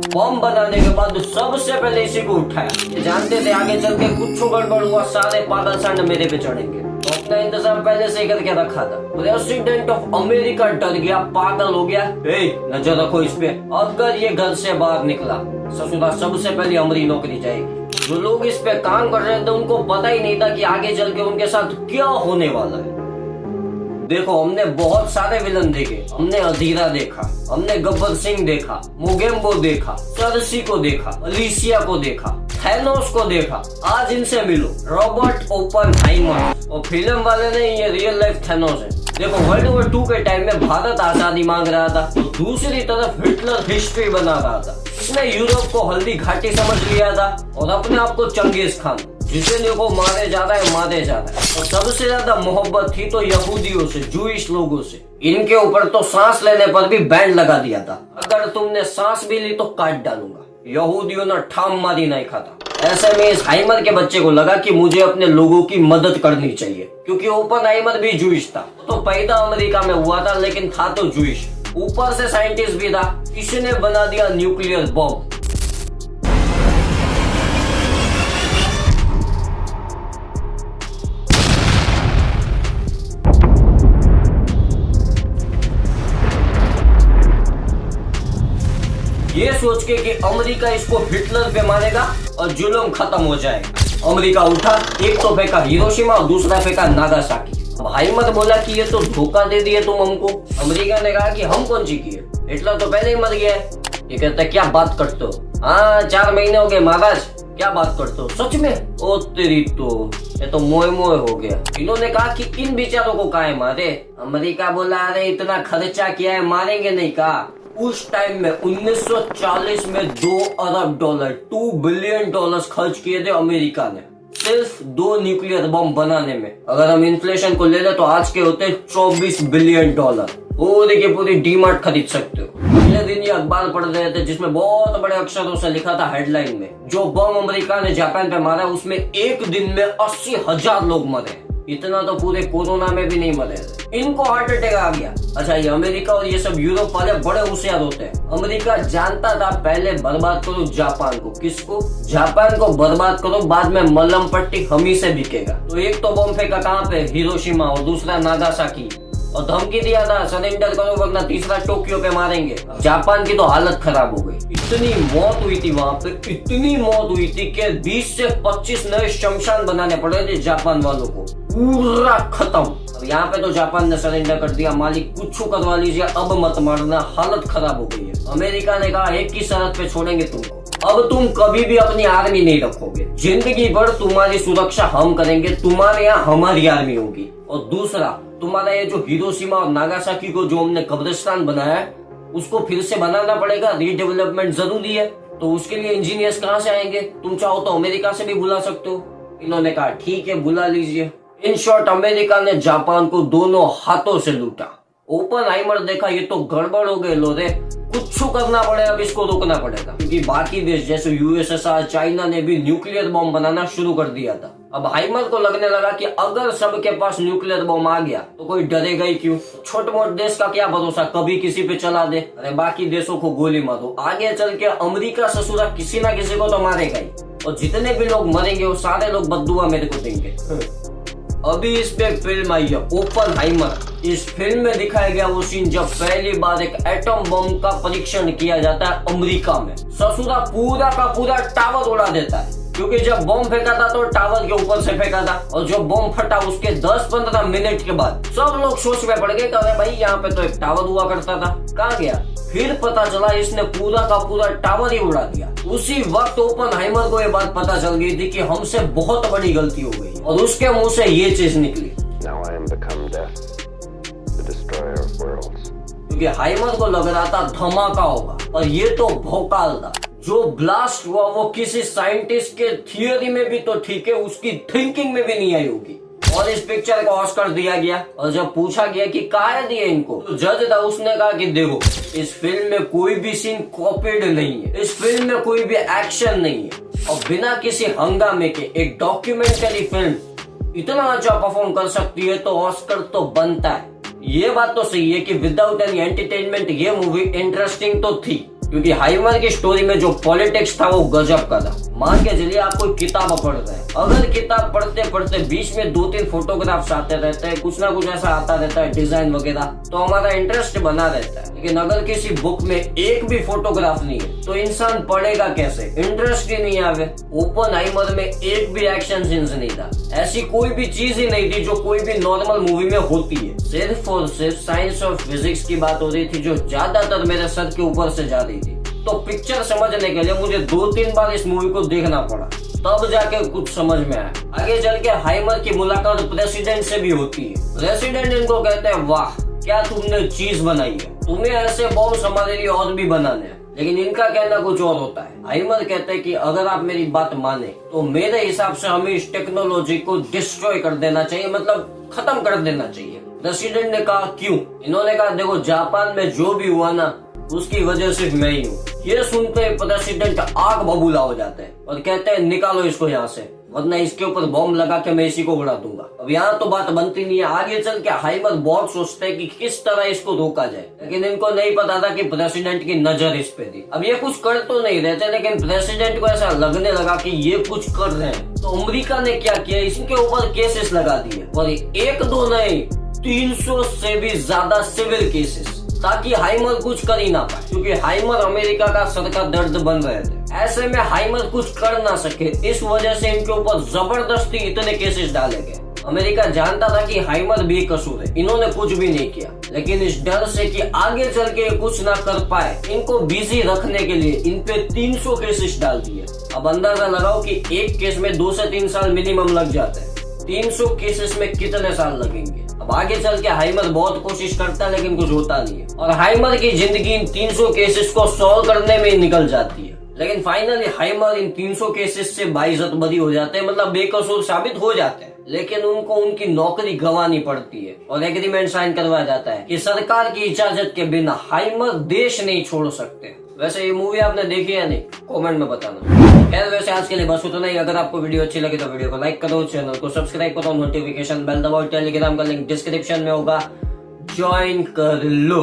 बम बनाने के बाद सबसे पहले इसी को उठाया। ये जानते थे आगे चल के कुछ गड़बड़ हुआ सारे पागल संड मेरे पे चढ़ेंगे, तो अपना इंतजाम पहले से ही करके रखा था। प्रेसिडेंट ऑफ अमेरिका डर गया, पागल हो गया। नजर रखो इस पे, अगर ये घर से बाहर निकला ससुरा सबसे पहले हमारी नौकरी जाएगी। जो लोग इस पे काम कर रहे थे उनको पता ही नहीं था कि आगे चल के उनके साथ क्या होने वाला है। देखो हमने बहुत सारे विलन देखे, हमने अधीरा देखा, हमने गब्बर सिंह देखा, मोगेम्बो देखा, सरसी को देखा, अलीसिया को देखा, थैनोस को देखा। आज इनसे मिलो, रॉबर्ट ओपनहाइमर। और फिल्म वाले ने ये रियल लाइफ थैनोस है। देखो वर्ल्ड वॉर 2 के टाइम में भारत आजादी मांग रहा था, तो दूसरी तरफ हिटलर हिस्ट्री बना रहा था। इसने यूरोप को हल्दी घाटी समझ लिया था और अपने आप को चंगेज खान, जिसे देखो मारे जा रहा है मारे जा रहा है। और सबसे ज्यादा मोहब्बत थी तो यहूदियों से, जूइश लोगों से। इनके ऊपर तो सांस लेने पर भी बैंड लगा दिया था, अगर तुमने सांस भी ली तो काट डालूंगा। यहूदियों ने ठाम मारी नहीं खाता। ऐसे में इस हाइमर के बच्चे को लगा कि मुझे अपने लोगों की मदद करनी चाहिए, क्योंकि ओपनहाइमर भी जूइश था। तो पैदा अमेरिका में हुआ था लेकिन था तो जूइश, ऊपर से साइंटिस्ट भी था। इसने बना दिया न्यूक्लियर बॉम्ब। ये सोच के कि अमेरिका इसको हिटलर पे मारेगा और जुल्म खत्म हो जाएगा। अमेरिका उठा, एक तो फेंका हिरोशिमा और दूसरा फेंका नागासाकी। हाइमर बोला कि ये तो धोखा दे दिए तुम हमको। अमेरिका ने कहा कि हम कौन सी किए, हिटलर तो पहले ही मर गया है। ये कहता है क्या बात करते हो, हाँ 4 महीने हो गए महाराज, क्या बात करते हो सच में। ओ तेरी तो ये तो मोए मोए हो गया। इन्होंने कहा कि इन बेचारों को काहे मारे। अमेरिका बोला अरे इतना खर्चा किया है, मारेंगे नहीं। कहा उस टाइम में 1940 में $2 अरब, $2 बिलियन खर्च किए थे अमेरिका ने सिर्फ 2 न्यूक्लियर बम बनाने में। अगर हम इन्फ्लेशन को ले ले तो आज के होते $24 बिलियन। पूरी की पूरी डीमार्ट खरीद सकते हो। अगले दिन ये अखबार पढ़ रहे थे जिसमें बहुत बड़े अक्षरों से लिखा था हेडलाइन में, जो बम अमेरिका ने जापान पे मारा उसमें एक दिन में 80,000 लोग मरे। इतना तो पूरे कोरोना में भी नहीं मरे। इनको हार्ट अटैक आ गया। अच्छा ये अमेरिका और ये सब यूरोप वाले बड़े होशियार होते हैं। अमेरिका जानता था पहले बर्बाद करो जापान को। किसको? जापान को बर्बाद करो, बाद में मलम पट्टी हम ही से बिकेगा। तो एक तो बम फेंका कहाँ पे, हिरोशिमा, और दूसरा नागासाकी, और धमकी दिया था सरेंडर करो वरना तीसरा टोक्यो पे मारेंगे। जापान की तो हालत खराब हो गई। इतनी मौत हुई थी वहां पे, इतनी मौत हुई थी कि 20 से 25 नए शमशान बनाने पड़े थे जापान वालों को। पूरा खत्म। अब यहाँ पे तो जापान ने सरेंडर कर दिया, मालिक कुछ करवा लीजिए, अब मत मारना, हालत खराब हो गई है। अमेरिका ने कहा एक ही शर्त पे छोड़ेंगे तुमको, अब तुम कभी भी अपनी आर्मी नहीं रखोगे, जिंदगी भर तुम्हारी सुरक्षा हम करेंगे, तुम्हारे यहाँ हमारी आर्मी होगी। और दूसरा तुम्हारा ये जो हिरोशिमा और नागासाकी को जो हमने कब्रिस्तान बनाया है उसको फिर से बनाना पड़ेगा, रीडेवलपमेंट जरूरी है। तो उसके लिए इंजीनियर्स कहाँ से आएंगे? तुम चाहो तो अमेरिका से भी बुला सकते हो। इन्होंने कहा ठीक है बुला लीजिए। इन शॉर्ट अमेरिका ने जापान को दोनों हाथों से लूटा। ओपनहाइमर देखा ये तो गड़बड़ हो गए लोरे, कुछ करना पड़ेगा, अब इसको रोकना पड़ेगा, क्योंकि बाकी देश जैसे यूएसएसआर, चाइना ने भी न्यूक्लियर बम बनाना शुरू कर दिया था। अब हाइमर को लगने लगा कि अगर सबके पास न्यूक्लियर बम आ गया तो कोई डरेगा ही क्यों। छोटे मोटे देश का क्या भरोसा, कभी किसी पे चला दे, अरे बाकी देशों को गोली मारो। आगे चल के अमेरिका ससुरा किसी ना किसी को तो मारेगा ही, और जितने भी लोग मरेंगे वो सारे लोग बद्दुआ मेरे को देंगे। अभी इस पे एक फिल्म आई है ओपनहाइमर। इस फिल्म में दिखाया गया वो सीन जब पहली बार एक एटम बम का परीक्षण किया जाता है अमेरिका में। ससुरा पूरा का पूरा टावर उड़ा देता है, क्योंकि जब बम फेंका था तो टावर के ऊपर से फेंका था, और जो बम फटा उसके 10-15 मिनट के बाद सब लोग सोच में पड़ गए, अरे भाई यहाँ पे तो एक टावर हुआ करता था, कहाँ गया? फिर पता चला इसने पूरा का पूरा टावर ही उड़ा दिया। उसी वक्त ओपनहाइमर को ये बात पता चल गई थी कि हमसे बहुत बड़ी गलती हो गई, और उसके मुंह से ये चीज निकली, क्योंकि हाइमर को लग रहा था धमाका होगा, और ये तो भौकाल था। जो ब्लास्ट हुआ वो किसी साइंटिस्ट के थियरी में भी तो ठीक है, उसकी थिंकिंग में भी नहीं आई होगी। और इस पिक्चर को ऑस्कर दिया गया, और जब पूछा गया कि काहे दिए इनको, तो जज था उसने कहा कि देखो इस फिल्म में कोई भी सीन कॉपीड नहीं है, इस फिल्म में कोई भी एक्शन नहीं है, और बिना किसी हंगामे के एक डॉक्यूमेंट्री फिल्म इतना अच्छा परफॉर्म कर सकती है तो ऑस्कर तो बनता है। ये बात तो सही है कि विदाउट एनी एंटरटेनमेंट ये मूवी इंटरेस्टिंग तो थी, क्योंकि हाइमर की स्टोरी में जो पॉलिटिक्स था वो गजब का था। मान के चलिए आप कोई किताब पढ़ रहे हैं, अगर किताब पढ़ते पढ़ते बीच में 2-3 फोटोग्राफ्स आते रहते हैं, कुछ ना कुछ ऐसा आता रहता है डिजाइन वगैरह, तो हमारा इंटरेस्ट बना रहता है। लेकिन अगर किसी बुक में एक भी फोटोग्राफ नहीं है तो इंसान पढ़ेगा कैसे, इंटरेस्ट ही नहीं आवे। ओपनहाइमर में एक भी एक्शन सीन्स नहीं था, ऐसी कोई भी चीज ही नहीं थी जो कोई भी नॉर्मल मूवी में होती है। सिर्फ और सिर्फ साइंस और फिजिक्स की बात हो रही थी जो ज्यादातर मेरे सर के ऊपर से जा रही थी। तो पिक्चर समझने के लिए मुझे 2-3 बार इस मूवी को देखना पड़ा, तब जाके कुछ समझ में आया। आगे चल के हाइमर की मुलाकात प्रेसिडेंट से भी होती है। प्रेसिडेंट इनको कहते हैं, वाह क्या तुमने चीज बनाई है, तुम्हें ऐसे बॉम्ब हमारे लिए और भी बनाने हैं। लेकिन इनका कहना कुछ और होता है। हाइमर कहते हैं कि अगर आप मेरी बात माने तो मेरे हिसाब से हमें इस टेक्नोलॉजी को डिस्ट्रॉय कर देना चाहिए, मतलब खत्म कर देना चाहिए। प्रेसिडेंट ने कहा क्यों? इन्होंने कहा देखो जापान में जो भी हुआ ना उसकी वजह सिर्फ मैं ही हूँ। ये सुनते प्रेसिडेंट आग बबूला हो जाते हैं और कहते हैं निकालो इसको यहाँ से, वरना इसके ऊपर बॉम्ब लगा के मैं इसी को उड़ा दूंगा। अब यहाँ तो बात बनती नहीं है। आगे चल के हाइमर बहुत सोचते हैं कि किस तरह इसको रोका जाए, लेकिन इनको नहीं पता था कि प्रेसिडेंट की नजर इस पे थी। अब ये कुछ कर तो नहीं रहे थे, लेकिन प्रेसिडेंट को ऐसा लगने लगा कि ये कुछ कर रहे हैं। तो अमेरिका ने क्या किया, इसके ऊपर केसेस लगा दिए, और 1-2 नहीं 300 से भी ज्यादा सिविल केसेस, ताकि हाइमर कुछ कर ही ना पाए। क्योंकि हाइमर अमेरिका का सर का दर्द बन रहे थे, ऐसे में हाइमर कुछ कर ना सके, इस वजह से इनके ऊपर जबरदस्ती इतने केसेस डाले गए। अमेरिका जानता था कि हाइमर भी कसूर है, इन्होंने कुछ भी नहीं किया, लेकिन इस डर से कि आगे चल के कुछ ना कर पाए, इनको बिजी रखने के लिए इन पे 300 केसेस डाल दिए। अब अंदाजा लगाओ कि एक केस में 2 से 3 साल मिनिमम लग जाते हैं, 300 केसेस में कितने साल लगेंगे। अब आगे चल के हाइमर बहुत कोशिश करता है लेकिन कुछ होता नहीं है, और हाइमर की जिंदगी इन 300 केसेस को सॉल्व करने में ही निकल जाती है। लेकिन फाइनली हाइमर इन 300 केसेस से बाइज्जत बरी हो जाते हैं, मतलब बेकसूर साबित हो जाते हैं। लेकिन उनको उनकी नौकरी गंवानी पड़ती है और एग्रीमेंट साइन करवाया जाता है कि सरकार की इजाजत के बिना हाइमर देश नहीं छोड़ सकते। वैसे ये मूवी आपने देखी है नहीं, कमेंट में बताना। खैर वैसे आज के लिए बस उतना ही। अगर आपको वीडियो अच्छी लगी तो वीडियो को लाइक करो, चैनल को सब्सक्राइब करो, नोटिफिकेशन बेल दबाओ, टेलीग्राम का लिंक डिस्क्रिप्शन में होगा, ज्वाइन कर लो।